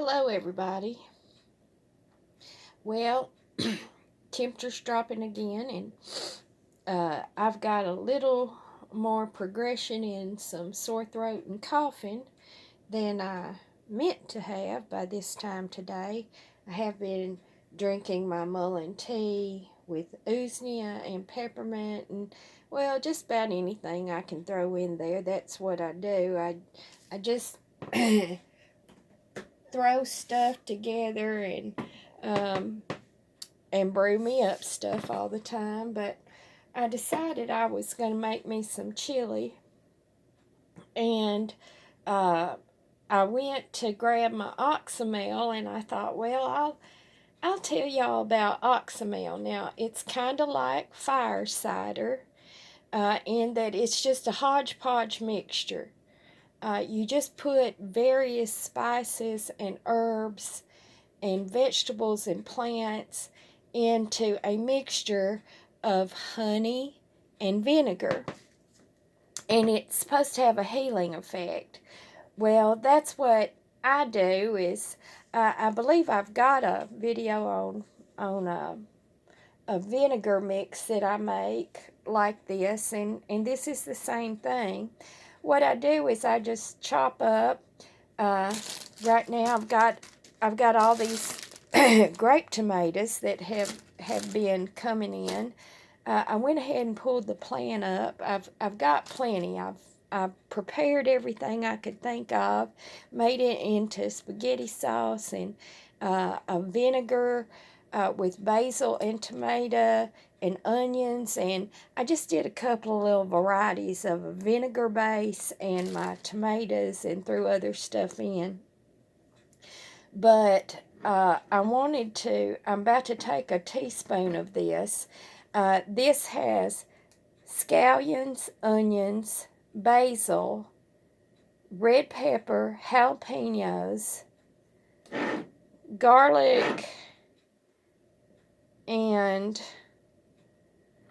Hello, everybody. Well, temperature's dropping again, and I've got a little more progression in some sore throat and coughing than I meant to have by this time today. I have been drinking my mullein tea with usnea and peppermint, and well, just about anything I can throw in there. That's what I do. I just throw stuff together um, and brew me up stuff all the time. But I decided I was going to make me some chili, and uh, I went to grab my Oxymel, and I thought, well, I'll tell y'all about Oxymel. Now, it's kind of like fire cider, in that it's just a hodgepodge mixture. You just put various spices and herbs and vegetables and plants into a mixture of honey and vinegar. And it's supposed to have a healing effect. Well, that's what I do is I believe I've got a video on a vinegar mix that I make like this, and this is the same thing. What I do is I just chop up. Uh, right now I've got all these grape tomatoes that have been coming in. I went ahead and pulled the plant up. I've got plenty. I've prepared everything I could think of, made it into spaghetti sauce and a vinegar with basil and tomato and onions, and I just did a couple of little varieties of a vinegar base and my tomatoes and threw other stuff in. But I'm about to take a teaspoon of this. This has scallions, onions, basil, red pepper, jalapenos, garlic, and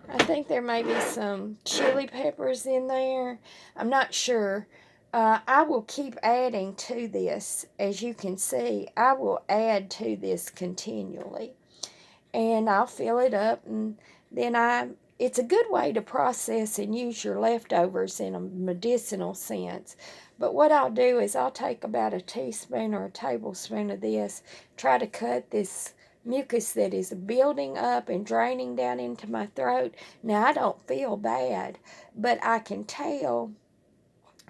I think there may be some chili peppers in there. I'm not sure. I will keep adding to this. As you can see, I will add to this continually. And I'll fill it up, and then it's a good way to process and use your leftovers in a medicinal sense. But what I'll do is I'll take about a teaspoon or a tablespoon of this, try to cut this mucus that is building up and draining down into my throat. Now, I don't feel bad, but I can tell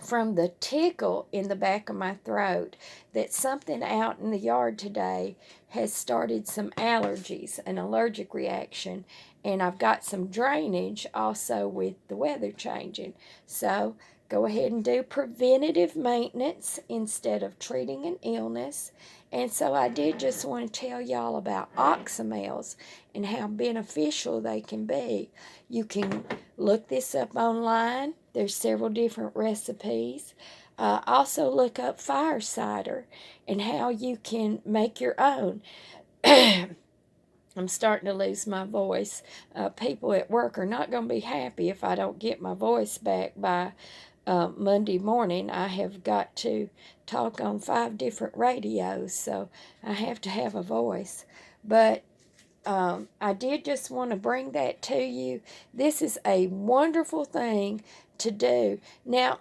from the tickle in the back of my throat that something out in the yard today has started some allergies, an allergic reaction, and I've got some drainage also with the weather changing. So go ahead and do preventative maintenance instead of treating an illness. And so I did just want to tell y'all about oxymels and how beneficial they can be. You can look this up online. There's several different recipes. Also look up fire cider and how you can make your own. I'm starting to lose my voice. People at work are not going to be happy if I don't get my voice back by Monday morning. I have got to talk on 5 different radios, so I have to have a voice. But I did just want to bring that to you. This is a wonderful thing to do. Now,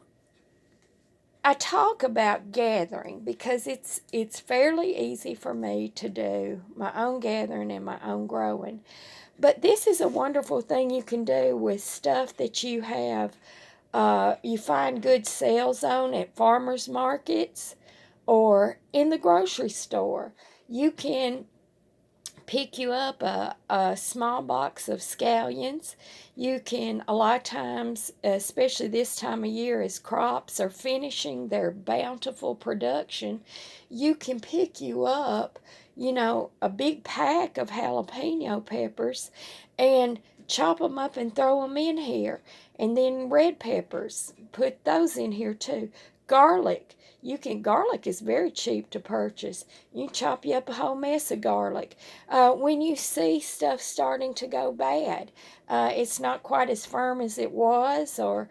I talk about gathering because it's fairly easy for me to do my own gathering and my own growing. But this is a wonderful thing you can do with stuff that you have. You find good sales on at farmers markets or in the grocery store. You can pick you up a small box of scallions. You can, a lot of times, especially this time of year as crops are finishing their bountiful production, you can pick you up, a big pack of jalapeno peppers and chop them up and throw them in here. And then red peppers, put those in here too. Garlic. Garlic is very cheap to purchase. You can chop you up a whole mess of garlic. When you see stuff starting to go bad, it's not quite as firm as it was, or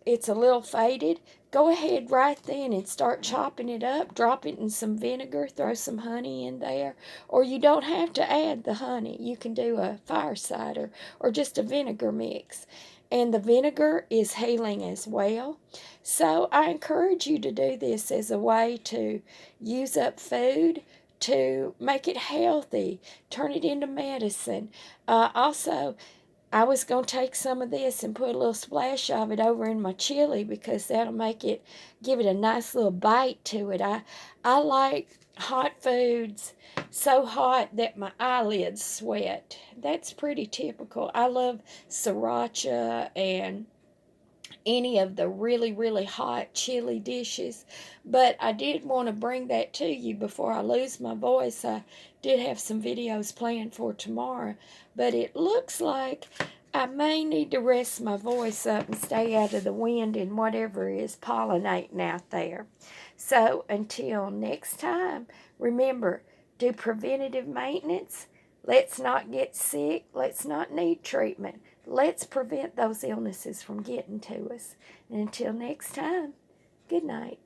it's a little faded, go ahead right then and start chopping it up. Drop it in some vinegar, throw some honey in there. Or you don't have to add the honey. You can do a fire cider or just a vinegar mix. And the vinegar is healing as well. So I encourage you to do this as a way to use up food, to make it healthy, turn it into medicine. Also, I was going to take some of this and put a little splash of it over in my chili because that'll make it, give it a nice little bite to it. I like hot foods so hot that my eyelids sweat. That's pretty typical. I love sriracha and any of the really, really hot chili dishes. But I did want to bring that to you before I lose my voice. I did have some videos planned for tomorrow, but it looks like I may need to rest my voice up and stay out of the wind and whatever is pollinating out there. So until next time, remember, do preventative maintenance. Let's not get sick. Let's not need treatment. Let's prevent those illnesses from getting to us. And until next time, good night.